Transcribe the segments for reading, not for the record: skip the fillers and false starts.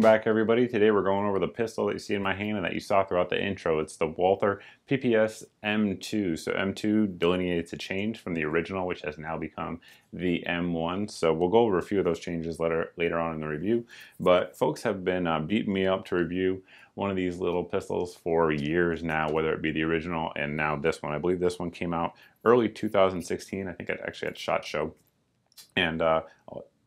back, everybody. Today we're going over the pistol that you see in my hand and that you saw throughout the intro. It's the Walther PPS M2. So M2 delineates a change from the original, which has now become the M1. So we'll go over a few of those changes later on in the review. But folks have been beating me up to review one of these little pistols for years now, whether it be the original and now this one. I believe this one came out early 2016. I think it actually at SHOT Show. And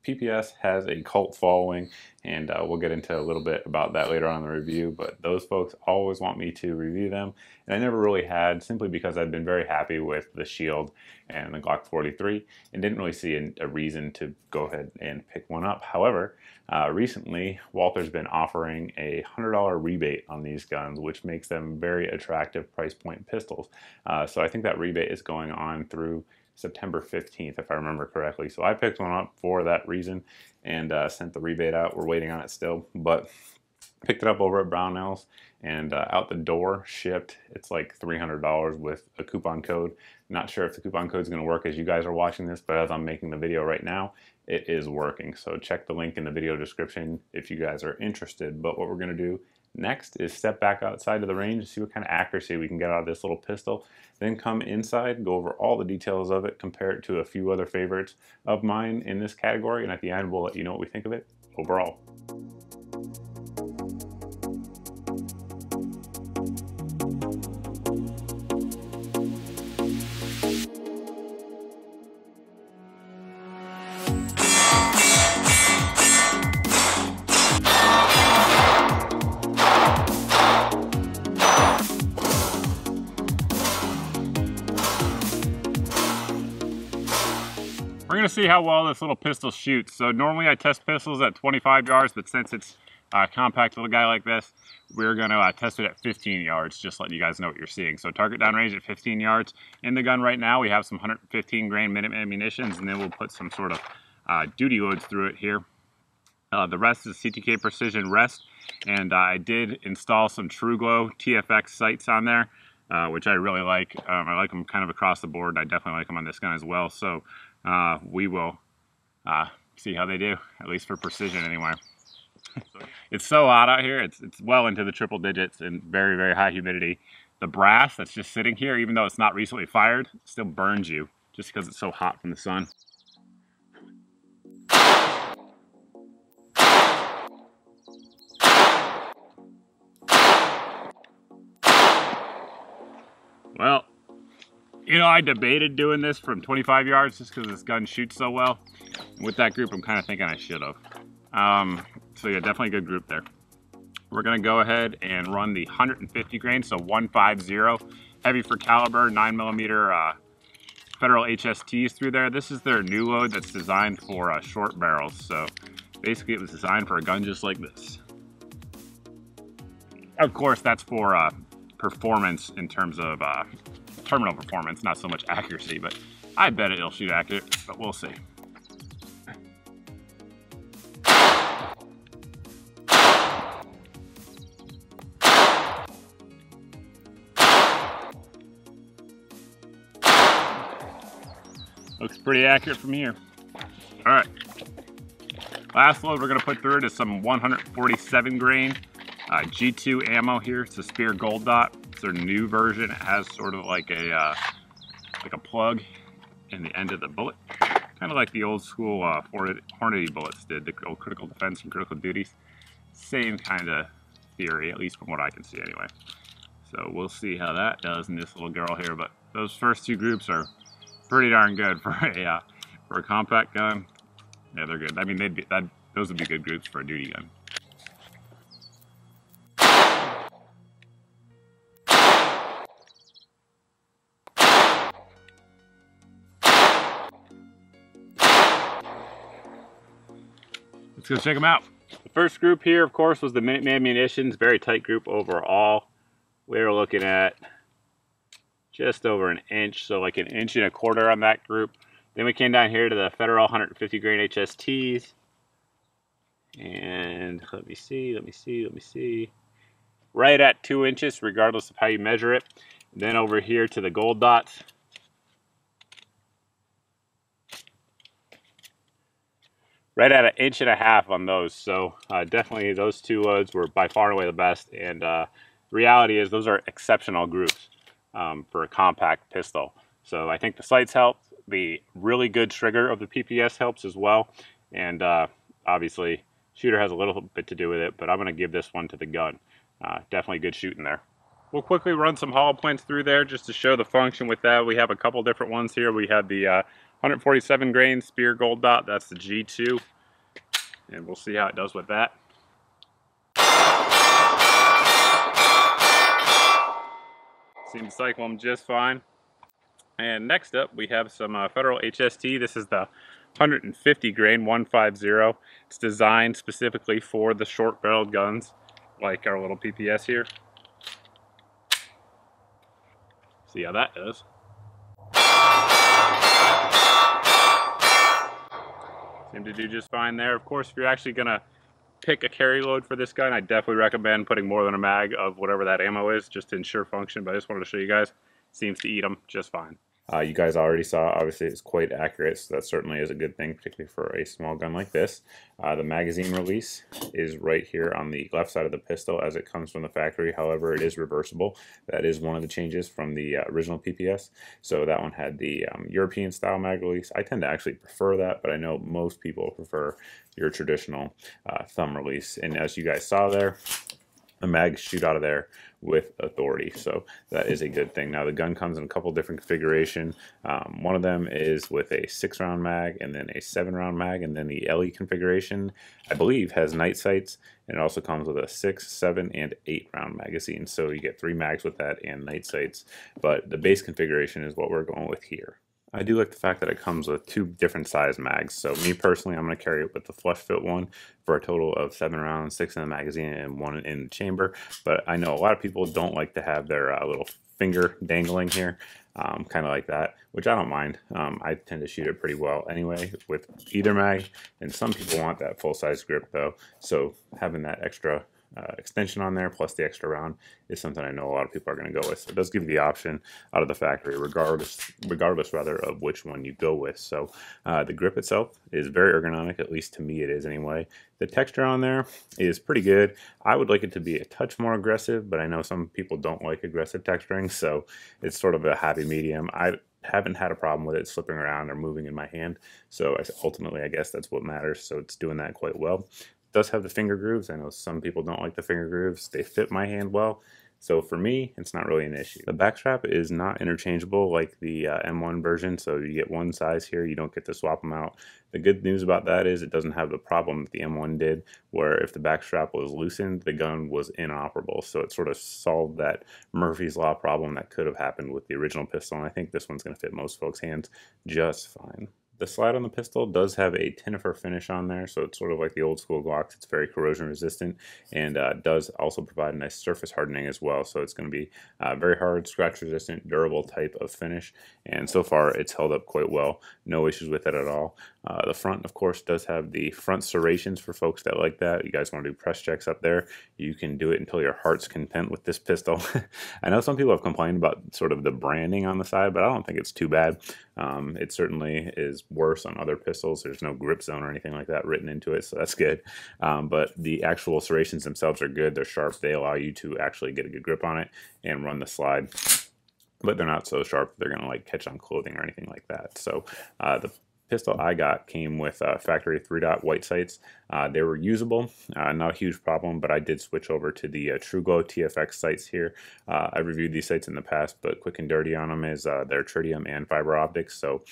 PPS has a cult following, and we'll get into a little bit about that later on in the review, but those folks always want me to review them, and I never really had, simply because I've been very happy with the Shield and the Glock 43 and didn't really see a reason to go ahead and pick one up. However, recently Walther's been offering a $100 rebate on these guns, which makes them very attractive price point pistols. So I think that rebate is going on through September 15th, if I remember correctly. So I picked one up for that reason and sent the rebate out. We're waiting on it still, but picked it up over at Brownells and out the door shipped. It's like $300 with a coupon code. Not sure if the coupon code is going to work as you guys are watching this, but as I'm making the video right now, it is working. So check the link in the video description if you guys are interested. But what we're going to do next is step back outside of the range and see what kind of accuracy we can get out of this little pistol. Then come inside, go over all the details of it, compare it to a few other favorites of mine in this category, and at the end we'll let you know what we think of it overall. We're going to see how well this little pistol shoots. So normally I test pistols at 25 yards, but since it's a compact little guy like this, we're going to test it at 15 yards, just letting you guys know what you're seeing. So target down range at 15 yards. In the gun right now, we have some 115 grain minute munitions, and then we'll put some sort of duty loads through it here. The rest is CTK Precision Rest, and I did install some True Glow TFX sights on there, which I really like. I like them kind of across the board. I definitely like them on this gun as well. So we will see how they do, at least for precision anyway. It's so hot out here. It's well into the triple digits and very, very high humidity. The brass that's just sitting here, even though it's not recently fired, still burns you just because it's so hot from the sun. Well, you know, I debated doing this from 25 yards just because this gun shoots so well. And with that group, I'm kind of thinking I should have. So yeah, definitely a good group there. We're going to go ahead and run the 150 grain, so 150, heavy for caliber, 9mm Federal HSTs through there. This is their new load that's designed for short barrels. So basically it was designed for a gun just like this. Of course, that's for performance in terms of terminal performance, not so much accuracy, but I bet it'll shoot accurate, but we'll see. Looks pretty accurate from here. All right, last load we're gonna put through it is some 147 grain G2 ammo here. It's a Spear Gold Dot. It's their new version. It has sort of like a plug in the end of the bullet, kind of like the old school Hornady bullets did, the old critical defense and critical duties. Same kind of theory, at least from what I can see anyway. So we'll see how that does in this little girl here. But those first two groups are pretty darn good for a compact gun. Yeah, they're good. I mean, those would be good groups for a duty gun. Let's go check them out. The first group here, of course, was the Minuteman Munitions. Very tight group overall. We're looking at just over an inch, so like an inch and a quarter on that group. Then we came down here to the Federal 150 grain HSTs. And let me see. Right at 2 inches, regardless of how you measure it. Then over here to the Gold Dots. right at 1.5 inches on those. So definitely those two loads were by far and away the best. And reality is those are exceptional grooves for a compact pistol. So I think the sights help. The really good trigger of the PPS helps as well. And obviously shooter has a little bit to do with it, but I'm going to give this one to the gun. Definitely good shooting there. We'll quickly run some hollow points through there just to show the function with that. We have a couple different ones here. We have the 147 grain Spear Gold Dot. That's the G2. And we'll see how it does with that. Seems to cycle them just fine. And next up we have some Federal HST. This is the 150 grain 150. It's designed specifically for the short barreled guns like our little PPS here. See how that does. Seem to do just fine there. Of course, if you're actually gonna pick a carry load for this gun, I definitely recommend putting more than a mag of whatever that ammo is, just to ensure function. But I just wanted to show you guys, seems to eat them just fine. You guys already saw, obviously it's quite accurate, so that certainly is a good thing, particularly for a small gun like this. The magazine release is right here on the left side of the pistol as it comes from the factory. However, it is reversible. That is one of the changes from the original PPS. So that one had the European style mag release. I tend to actually prefer that, but I know most people prefer your traditional thumb release. And as you guys saw there, the mags shoot out of there with authority, so that is a good thing. Now the gun comes in a couple different configurations. One of them is with a 6-round mag and then a 7-round mag, and then the LE configuration I believe has night sights, and it also comes with a 6, 7, and 8-round magazine, so you get 3 mags with that and night sights. But the base configuration is what we're going with here. I do like the fact that it comes with 2 different size mags. So me personally, I'm going to carry it with the flush fit one for a total of 7 rounds, 6 in the magazine and 1 in the chamber. But I know a lot of people don't like to have their little finger dangling here, kind of like that, which I don't mind. I tend to shoot it pretty well anyway with either mag, and some people want that full-size grip though. So having that extra extension on there plus the extra round is something I know a lot of people are going to go with. So it does give you the option out of the factory regardless rather of which one you go with. So the grip itself is very ergonomic, at least to me it is anyway. The texture on there is pretty good. I would like it to be a touch more aggressive, but I know some people don't like aggressive texturing, so it's sort of a happy medium. I haven't had a problem with it slipping around or moving in my hand, so ultimately I guess that's what matters. So it's doing that quite well. Does have the finger grooves. I know some people don't like the finger grooves. They fit my hand well. So for me, it's not really an issue. The back strap is not interchangeable like the M1 version, so you get one size here. You don't get to swap them out. The good news about that is it doesn't have the problem that the M1 did, where if the back strap was loosened, the gun was inoperable. So it sort of solved that Murphy's Law problem that could have happened with the original pistol, and I think this one's going to fit most folks' hands just fine. The slide on the pistol does have a Tinifer finish on there, so it's sort of like the old school Glocks. It's very corrosion resistant, and does also provide a nice surface hardening as well. So it's going to be very hard, scratch resistant, durable type of finish, and so far it's held up quite well. No issues with it at all. The front, of course, does have the front serrations for folks that like that. You guys want to do press checks up there, you can do it until your heart's content with this pistol. I know some people have complained about sort of the branding on the side, but I don't think it's too bad. It certainly is worse on other pistols. There's no grip zone or anything like that written into it, so that's good. But the actual serrations themselves are good. They're sharp. They allow you to actually get a good grip on it and run the slide. But they're not so sharp they're going to like catch on clothing or anything like that. So the pistol I got came with factory 3-dot white sights. They were usable, not a huge problem, but I did switch over to the TrueGlow TFX sights here. I reviewed these sights in the past, but quick and dirty on them is their tritium and fiber optics. So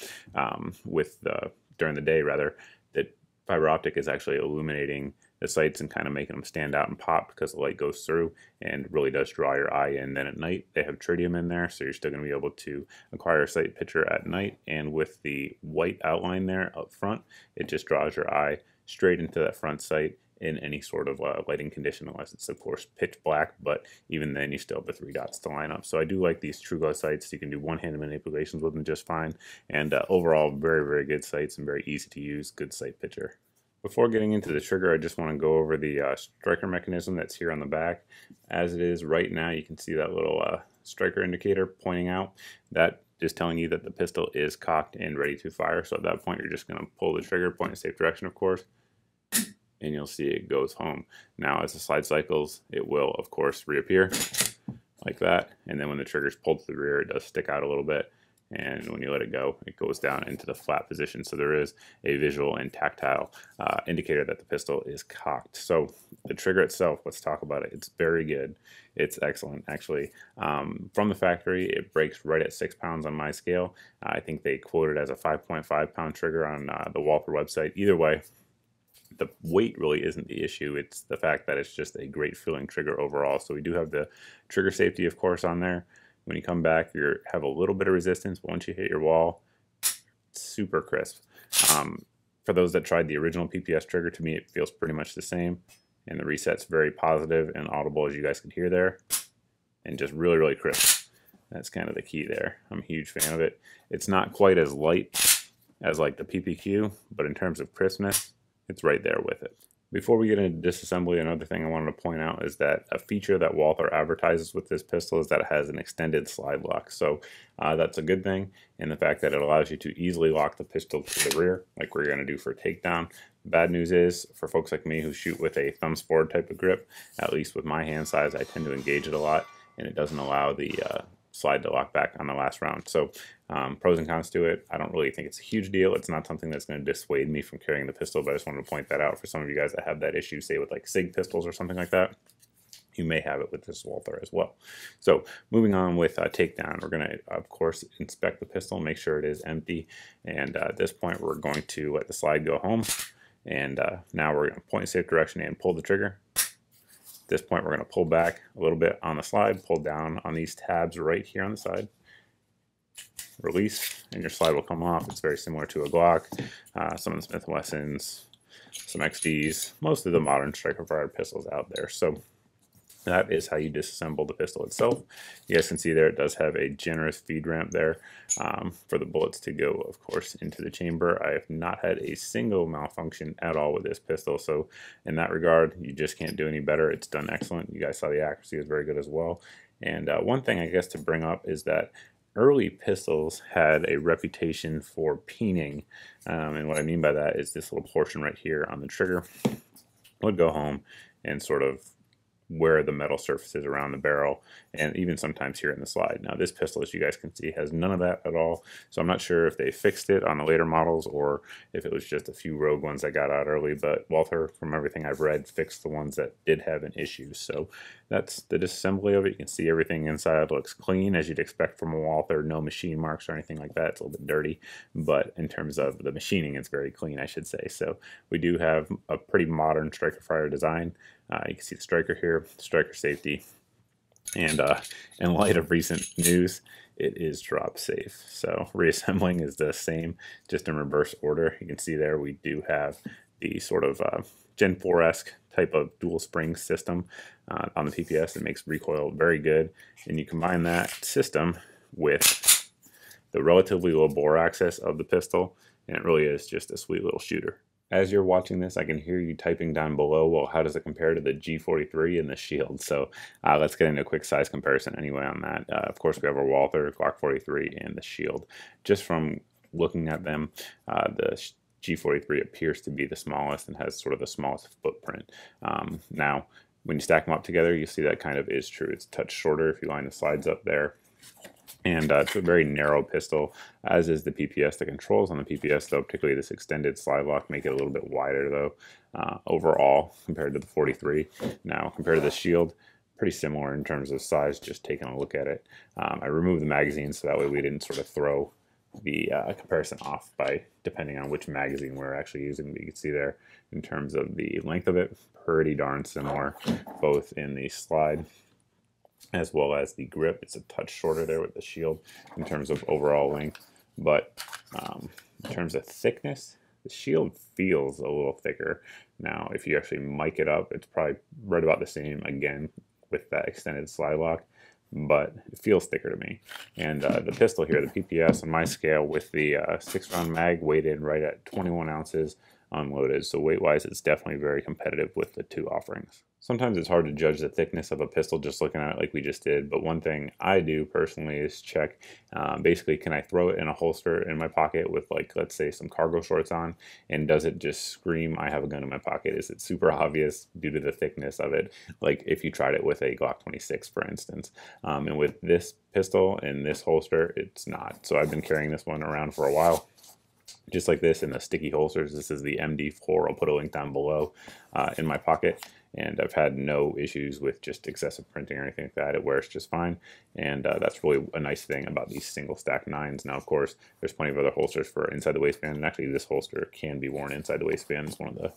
during the day, rather, the fiber optic is actually illuminating the sights and kind of making them stand out and pop because the light goes through and really does draw your eye in. Then at night they have tritium in there, so you're still going to be able to acquire a sight picture at night, and with the white outline there up front, it just draws your eye straight into that front sight in any sort of lighting condition, unless it's of course pitch black, but even then you still have the 3 dots to line up. So I do like these TrueGlow sights. You can do one-handed manipulations with them just fine, and overall very, very good sights and very easy to use, good sight picture. Before getting into the trigger, I just want to go over the striker mechanism that's here on the back. As it is right now, you can see that little striker indicator pointing out. That is telling you that the pistol is cocked and ready to fire. So at that point, you're just going to pull the trigger, point in a safe direction, of course. and you'll see it goes home. Now as the slide cycles, it will of course reappear like that, and then when the trigger's pulled to the rear, it does stick out a little bit, and when you let it go, it goes down into the flat position. So there is a visual and tactile indicator that the pistol is cocked. So the trigger itself, let's talk about it. It's very good. It's excellent, actually. From the factory, it breaks right at 6 pounds on my scale. I think they quoted as a 5.5 pound trigger on the Walther website. Either way, the weight really isn't the issue. It's the fact that it's just a great feeling trigger overall. So we do have the trigger safety, of course, on there. When you come back, you have a little bit of resistance, but once you hit your wall, it's super crisp. For those that tried the original PPS trigger, to me it feels pretty much the same, and the reset's very positive and audible, as you guys could hear there, and just really, really crisp. That's kind of the key there. I'm a huge fan of it. It's not quite as light as like the PPQ, but in terms of crispness, it's right there with it. Before we get into disassembly, another thing I wanted to point out is that a feature that Walther advertises with this pistol is that it has an extended slide lock. So that's a good thing, and the fact that it allows you to easily lock the pistol to the rear, like we're going to do for a takedown. The bad news is, for folks like me who shoot with a thumbs forward type of grip, at least with my hand size, I tend to engage it a lot, and it doesn't allow the slide to lock back on the last round. So pros and cons to it. I don't really think it's a huge deal. It's not something that's going to dissuade me from carrying the pistol, but I just wanted to point that out for some of you guys that have that issue, say with like SIG pistols or something like that. You may have it with this Walther as well. So moving on with takedown, we're going to, of course, inspect the pistol, make sure it is empty. And at this point, we're going to let the slide go home. And now we're going to point in safe direction and pull the trigger. At this point, we're going to pull back a little bit on the slide, pull down on these tabs right here on the side, release, and your slide will come off. It's very similar to a Glock, some of the Smith & Wessons, some XDs, most of the modern striker-fired pistols out there. So that is how you disassemble the pistol itself. You guys can see there it does have a generous feed ramp there for the bullets to go, of course, into the chamber. I have not had a single malfunction at all with this pistol, so in that regard, you just can't do any better. It's done excellent. You guys saw the accuracy was very good as well. And one thing I guess to bring up is that early pistols had a reputation for peening, and what I mean by that is this little portion right here on the trigger would go home and sort of where the metal surfaces around the barrel, and even sometimes here in the slide. Now this pistol, as you guys can see, has none of that at all, so I'm not sure if they fixed it on the later models or if it was just a few rogue ones that got out early, but Walther, from everything I've read, fixed the ones that did have an issue. So that's the disassembly of it. You can see everything inside looks clean, as you'd expect from a Walther. No machine marks or anything like that. It's a little bit dirty, but in terms of the machining, it's very clean, I should say. So we do have a pretty modern striker fire design. You can see the striker here, striker safety, and in light of recent news, it is drop safe. So reassembling is the same, just in reverse order. You can see there we do have the sort of Gen 4-esque type of dual spring system on the PPS. It makes recoil very good, and you combine that system with the relatively low bore access of the pistol, and it really is just a sweet little shooter. As you're watching this, I can hear you typing down below, well, how does it compare to the G43 and the Shield? So let's get into a quick size comparison anyway on that. Of course, we have our Walther, Glock 43, and the Shield. Just from looking at them, the G43 appears to be the smallest and has sort of the smallest footprint. Now, when you stack them up together, you see that kind of is true. It's a touch shorter if you line the slides up there. And it's a very narrow pistol, as is the PPS. The controls on the PPS, though, particularly this extended slide lock, make it a little bit wider, though, overall, compared to the 43. Now, compared to the Shield, pretty similar in terms of size, just taking a look at it. I removed the magazine so that way we didn't sort of throw the comparison off by depending on which magazine we're actually using. But you can see there, in terms of the length of it, pretty darn similar, both in the slide as well as the grip. It's a touch shorter there with the Shield in terms of overall length, but in terms of thickness, the Shield feels a little thicker. Now, if you actually mic it up, it's probably right about the same, again, with that extended slide lock, but it feels thicker to me. And the pistol here, the PPS on my scale with the 6-round mag, weighed in right at 21 ounces. unloaded. So weight-wise, it's definitely very competitive with the two offerings. Sometimes it's hard to judge the thickness of a pistol just looking at it like we just did, but one thing I do personally is check, basically, can I throw it in a holster in my pocket with, like, let's say some cargo shorts on, and does it just scream, I have a gun in my pocket? Is it super obvious due to the thickness of it, like if you tried it with a Glock 26, for instance? And with this pistol and this holster, it's not. So I've been carrying this one around for a while, just like this, in the sticky holsters. This is the MD4. I'll put a link down below, in my pocket, and I've had no issues with just excessive printing or anything like that. It wears just fine, and that's really a nice thing about these single stack 9s. Now, of course, there's plenty of other holsters for inside the waistband, and actually this holster can be worn inside the waistband. It's one of the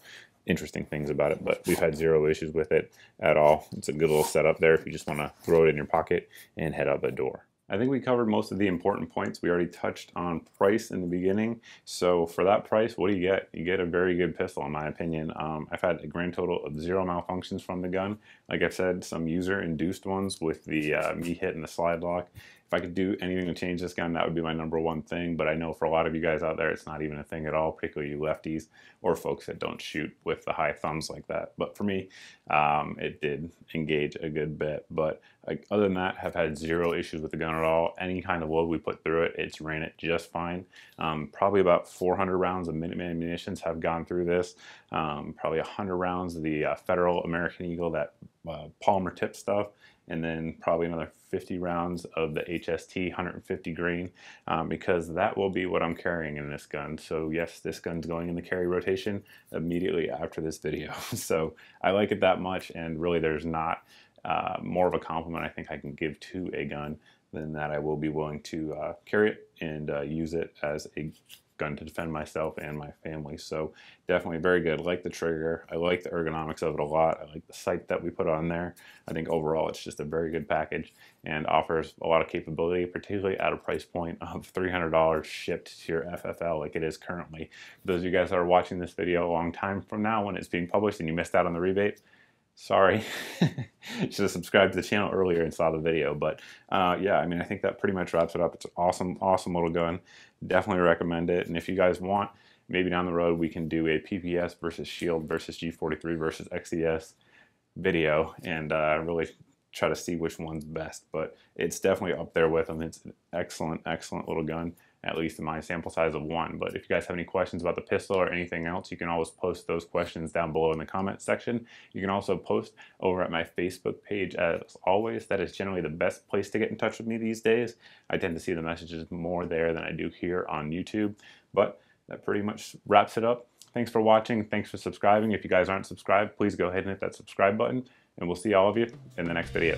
interesting things about it, but we've had zero issues with it at all. It's a good little setup there if you just want to throw it in your pocket and head out the door. I think we covered most of the important points. We already touched on price in the beginning. So for that price, what do you get? You get a very good pistol, in my opinion. I've had a grand total of 0 malfunctions from the gun. Like I've said, some user-induced ones with the me hitting the slide lock. If I could do anything to change this gun, that would be my #1 thing, but I know for a lot of you guys out there, it's not even a thing at all, particularly you lefties or folks that don't shoot with the high thumbs like that. But for me, it did engage a good bit. But other than that, have had 0 issues with the gun at all. Any kind of load we put through it, it's ran it just fine. Probably about 400 rounds of Minuteman munitions have gone through this. Probably 100 rounds of the Federal American Eagle, that polymer tip stuff, and then probably another 50 rounds of the HST 150 grain, because that will be what I'm carrying in this gun. So yes, this gun's going in the carry rotation immediately after this video. So I like it that much, and really there's not more of a compliment I think I can give to a gun than that I will be willing to carry it and use it as a gun to defend myself and my family. So definitely very good. I like the trigger. I like the ergonomics of it a lot. I like the sight that we put on there. I think overall it's just a very good package and offers a lot of capability, particularly at a price point of $300 shipped to your FFL like it is currently. For those of you guys that are watching this video a long time from now when it's being published and you missed out on the rebate, sorry. Should have subscribed to the channel earlier and saw the video. But yeah, I mean, I think that pretty much wraps it up. It's an awesome, awesome little gun. Definitely recommend it. And if you guys want, maybe down the road we can do a PPS versus Shield versus G43 versus XES video and really try to see which one's best. But it's definitely up there with them. It's an excellent, excellent little gun, at least in my sample size of 1. But if you guys have any questions about the pistol or anything else, you can always post those questions down below in the comment section. You can also post over at my Facebook page. As always, that is generally the best place to get in touch with me these days. I tend to see the messages more there than I do here on YouTube. But that pretty much wraps it up. Thanks for watching. Thanks for subscribing. If you guys aren't subscribed, please go ahead and hit that subscribe button, and we'll see all of you in the next video.